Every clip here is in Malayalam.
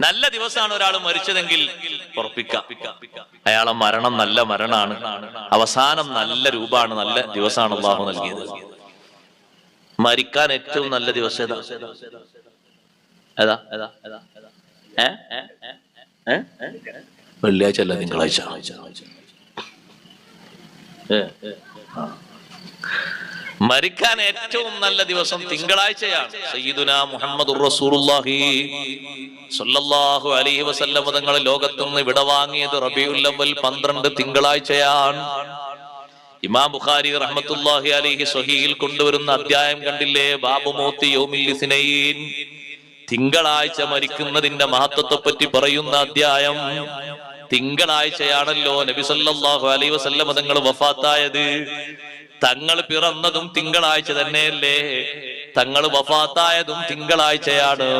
നല്ല ദിവസമാണ് ഒരാൾ മരിച്ചതെങ്കിൽ ഉറപ്പിക്കാം, അയാളെ മരണം നല്ല മരണമാണ്, അവസാനം നല്ല രൂപമാണ്, നല്ല ദിവസമാണ് അള്ളാഹു നൽകിയത്. മരിക്കാൻ ഏറ്റവും നല്ല ദിവസം ഏതാ? വെള്ളിയാഴ്ച അല്ല, തിങ്കളാഴ്ച. മരിക്കാൻ ഏറ്റവും നല്ല ദിവസം തിങ്കളാഴ്ചയാണ്. സയ്യിദുനാ മുഹമ്മദുർ റസൂലുള്ളാഹി സ്വല്ലല്ലാഹു അലൈഹി വസല്ലം തങ്ങൾ ലോകത്തുനിന്ന് വിടവാങ്ങിയത് റബീഉൽ അവ്വൽ 12 തിങ്കളാഴ്ചയാണ്. ഇമാം ബുഖാരി റഹ്മത്തുള്ളാഹി അലൈഹി സ്വഹീഹിൽ കൊണ്ടുവരുന്ന അധ്യായം കണ്ടില്ലേ? ബാബു മൗത്തി യൗമിൽ ഇസ്നൈൻ, തിങ്കളാഴ്ച മരിക്കുന്നതിന്റെ മഹത്വത്തെ പറ്റി പറയുന്ന അധ്യായം. തിങ്കളാഴ്ചയാണല്ലോ നബി സല്ലല്ലാഹു അലൈഹി വസല്ലം തങ്ങൾ വഫാത്തായത്. തങ്ങൾ പിറന്നതും തിങ്കളാഴ്ച തന്നെയല്ലേ, തങ്ങൾ വഫാത്തായതും തിങ്കളാഴ്ചയാണ്.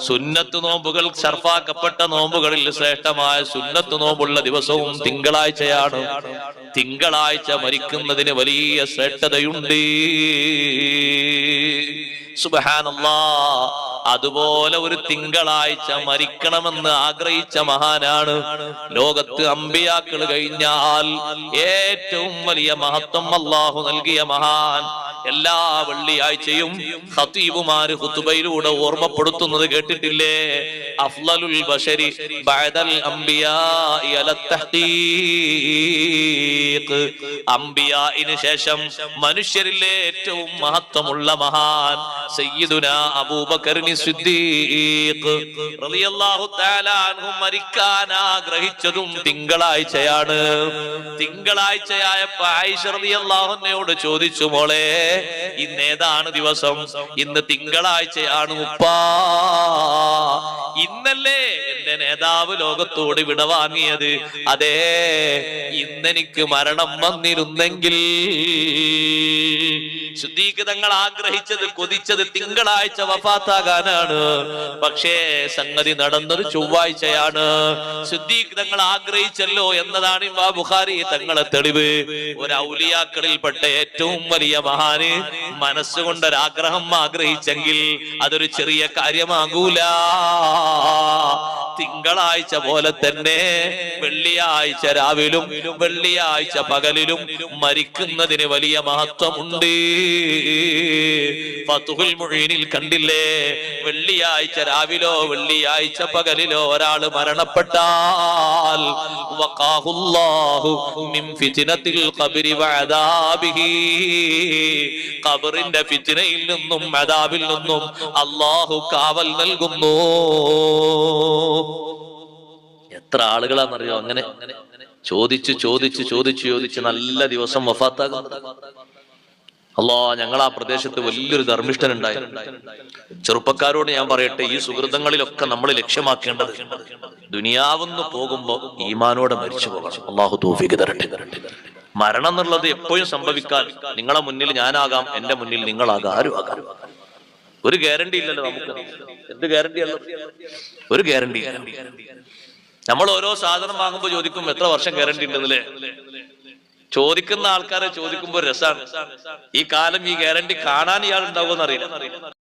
സുന്നത്ത് നോമ്പുകൾ ഷർഫാക്കപ്പെട്ട നോമ്പുകളിൽ ശ്രേഷ്ഠമായ സുന്നത്ത് നോമ്പുള്ള ദിവസവും തിങ്കളാഴ്ചയാണ്. തിങ്കളാഴ്ച മരിക്കുന്നതിന് വലിയ ശ്രേഷ്ഠതയുണ്ട്. സുബ്ഹാനല്ലാഹ്. അതുപോലെ ഒരു തിങ്കളാഴ്ച മരിക്കണമെന്ന് ആഗ്രഹിച്ച മഹാനാണ്. ലോകത്ത് അമ്പിയാക്കൾ കഴിഞ്ഞാൽ ഏറ്റവും വലിയ മഹത്വം അല്ലാഹു നൽകിയ മഹാൻ. എല്ലാ വെള്ളിയാഴ്ചയും ഖതീബുമാര് ഖുതുബയിലൂടെ ഓർമ്മപ്പെടുത്തുന്നത് കേട്ടിട്ടില്ലേ? അഫ്ളലുൽ ബശരി ബഅദൽ അംബിയാഇ അല തഹ്ഖീഖ്. അംബിയാഇന് ശേഷം മനുഷ്യരിലെ ഏറ്റവും മഹത്വമുള്ള മഹാൻ സയ്യിദുനാ അബൂബക്കർ സിദ്ദീഖ് റളിയല്ലാഹു തആല അൻഹു മരിക്കാൻ ആഗ്രഹിച്ചതും തിങ്കളാഴ്ചയാണ്. തിങ്കളാഴ്ചയായപ്പോൾ ആയിഷ റളിയല്ലാഹു അൻഹയോട് ചോദിച്ചു, മോളെ ഇന്ന് ഏതാണ് ദിവസം? ഇന്ന് തിങ്കളാഴ്ചയാണ് ഉപ്പാ. ഇന്നല്ലേ എന്റെ നേതാവ് ലോകത്തോട് വിടവാങ്ങിയത്? അതെ, ഇന്നെനിക്ക് മരണം വന്നിരുന്നെങ്കിൽ. സിദ്ദീഖ് തങ്ങൾ ആഗ്രഹിച്ചത്, കൊതിച്ചത് തിങ്കളാഴ്ച വഫാത്താകാനാണ്. പക്ഷേ സംഗതി നടന്നത് ചൊവ്വാഴ്ചയാണ്. സിദ്ദീഖ് തങ്ങൾ ആഗ്രഹിച്ചല്ലോ എന്നതാണ് ഇമാം ബുഖാരി തങ്ങളെ തെളിവ്. ഒരു ഔലിയാക്കളിൽപ്പെട്ട ഏറ്റവും വലിയ മഹാന് മനസ്സുകൊണ്ടൊരാഗ്രഹം ആഗ്രഹിച്ചെങ്കിൽ അതൊരു ചെറിയ കാര്യമാകൂല. തിങ്കളാഴ്ച പോലെ തന്നെ വെള്ളിയാഴ്ച രാവിലും വെള്ളിയാഴ്ച പകലിലും മരിക്കുന്നതിന് വലിയ മഹത്വമുണ്ട്. ഫത്ഹുൽ മുഈനിൽ കണ്ടില്ലേ? വെള്ളിയാഴ്ച രാവിലോ വെള്ളിയാഴ്ച പകലിലോ ഒരാൾ മരണപ്പെട്ടാൽ വഖാഹുല്ലാഹു മിൻ ഫിത്നത്തിൽ ഖബ്രി വഅദാബിഹി, ഖബറിന്റെ ഫിത്നയിൽ നിന്നും അദാബിൽ നിന്നും അല്ലാഹു കാവൽ നൽകുന്നു. എത്ര ആളുകളാണെന്നറിയോ അങ്ങനെ ചോദിച്ചു ചോദിച്ചു ചോദിച്ചു ചോദിച്ച് നല്ല ദിവസം വഫാത്താകുന്നത്. ഞങ്ങൾ ആ പ്രദേശത്ത് വലിയൊരു ധർമ്മിഷ്ഠൻ ഉണ്ടായിരുന്നു. ചെറുപ്പക്കാരോട് ഞാൻ പറയട്ടെ, ഈ സുഹൃതങ്ങളിലൊക്കെ നമ്മൾ ലക്ഷ്യമാക്കേണ്ടത് ദുനിയാവെന്ന് പോകുമ്പോ ഈമാനോടെ മരിച്ചു പോകണം. അള്ളാഹു തൗഫീഖ് തരട്ടെ. മരണം എന്നുള്ളത് എപ്പോഴും സംഭവിക്കാൻ, നിങ്ങളെ മുന്നിൽ ഞാനാകാം, എന്റെ മുന്നിൽ നിങ്ങളാകാം, ആരും ആകാം. ഒരു ഗ്യാരണ്ടി ഇല്ലല്ലോ നമുക്ക്. എന്ത് ഗ്യാരണ്ടിയല്ലോ? ഒരു ഗ്യാരണ്ടി. നമ്മൾ ഓരോ സാധനം വാങ്ങുമ്പോ ചോദിക്കും എത്ര വർഷം ഗ്യാരണ്ടി ഉണ്ടെന്നല്ലേ. ചോദിക്കുന്ന ആൾക്കാരെ ചോദിക്കുമ്പോ രസാണ്. ഈ കാലം ഈ ഗ്യാരണ്ടി കാണാൻ ഇയാൾ ഉണ്ടാവുമെന്ന് അറിയില്ല.